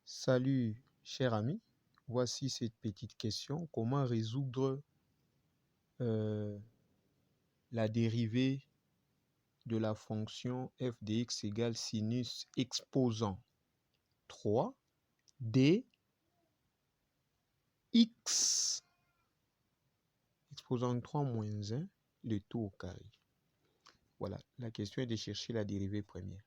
Salut, cher ami. Voici cette petite question. Comment résoudre la dérivée de la fonction f de x égale sinus exposant 3 d x exposant 3 moins 1, le tout au carré. Voilà, la question est de chercher la dérivée première.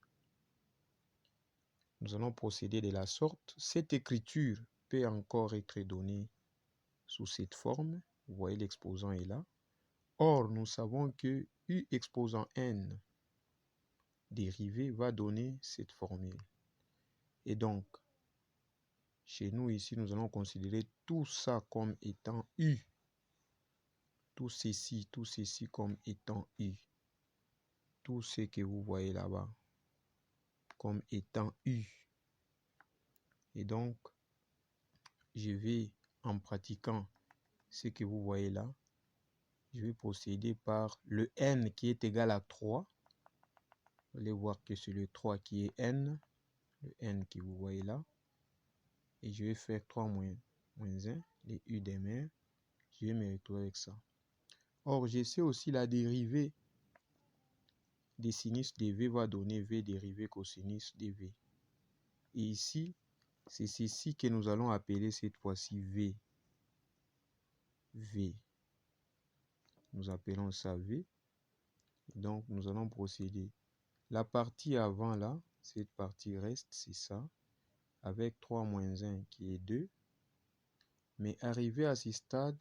Nous allons procéder de la sorte. Cette écriture peut encore être donnée sous cette forme. Vous voyez, l'exposant est là. Or, nous savons que u exposant n dérivé va donner cette formule. Et donc, chez nous ici, nous allons considérer tout ça comme étant u. Tout ceci comme étant u. Tout ce que vous voyez là-bas comme étant u. Et donc, je vais, en pratiquant ce que vous voyez là, je vais procéder par le n qui est égal à 3. Vous allez voir que c'est le 3 qui est n, le n que vous voyez là. Et je vais faire 3 moins 1, les u des mers. Je vais me retrouver avec ça. Or, je sais aussi la dérivée des sinus de v va donner v dérivée cosinus de v. Et ici, c'est ceci que nous allons appeler cette fois-ci v. V. Nous appelons ça v. Donc, nous allons procéder. La partie avant là, cette partie reste, c'est ça. Avec 3 moins 1 qui est 2. Mais arrivé à ce stade,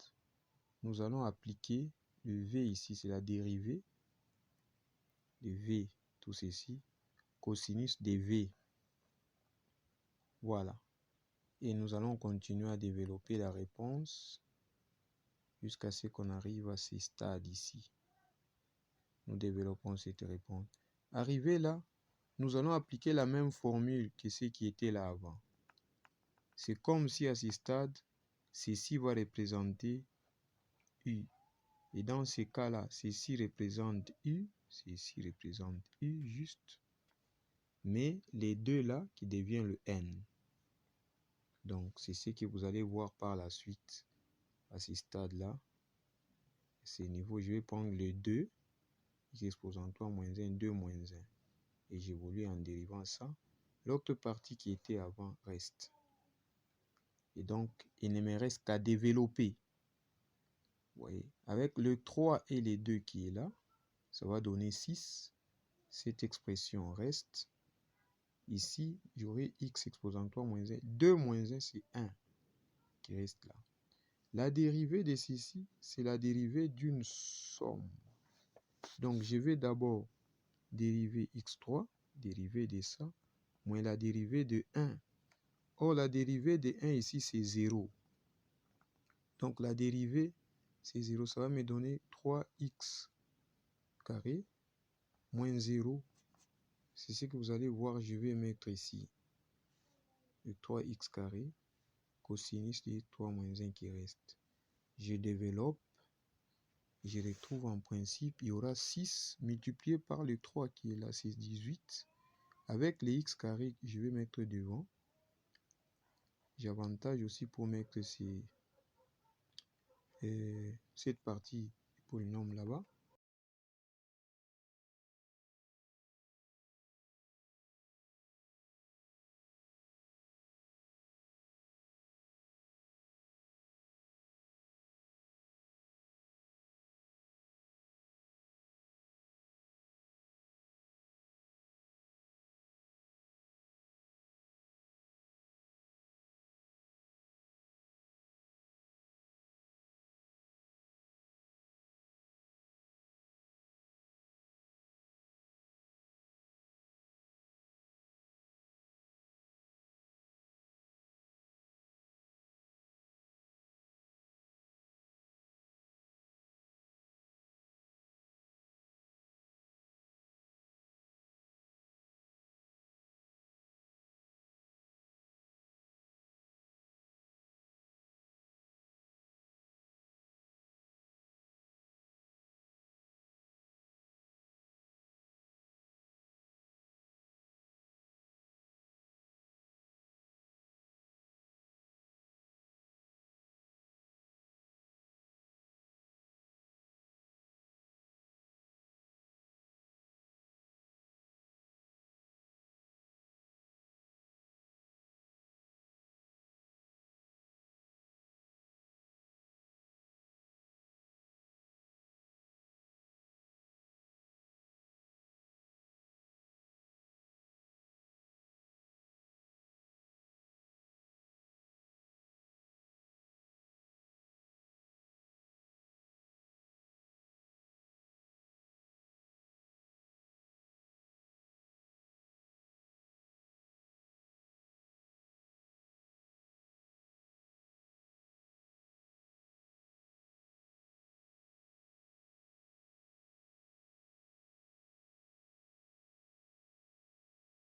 nous allons appliquer le v ici, c'est la dérivée de v, tout ceci, cosinus de v. Voilà. Et nous allons continuer à développer la réponse jusqu'à ce qu'on arrive à ce stade ici. Nous développons cette réponse. Arrivé là, nous allons appliquer la même formule que ce qui était là avant. C'est comme si à ce stade, ceci va représenter u. Et dans ce cas-là, ceci représente u, ceci représente u juste. Mais les deux là qui devient le n. Donc, c'est ce que vous allez voir par la suite à ce stade-là. Ce niveau, je vais prendre le 2, x exposant 3 moins 1, 2 moins 1. Et j'évolue en dérivant ça. L'autre partie qui était avant reste. Et donc, il ne me reste qu'à développer. Vous voyez, avec le 3 et les 2 qui est là, ça va donner 6. Cette expression reste. Ici, j'aurai x exposant 3 moins 1. 2 moins 1, c'est 1 qui reste là. La dérivée de ceci, c'est la dérivée d'une somme. Donc, je vais d'abord dériver x3, dérivée de ça, moins la dérivée de 1. Or, la dérivée de 1 ici, c'est 0. Donc, la dérivée, c'est 0. Ça va me donner 3x carré moins 0. C'est ce que vous allez voir, je vais mettre ici. Le 3x carré, cosinus de 3 moins 1 qui reste. Je développe. Je retrouve en principe, il y aura 6 multiplié par le 3 qui est là, c'est 18. Avec les x carré, je vais mettre devant. J'ai avantage aussi pour mettre cette partie du polynôme là-bas.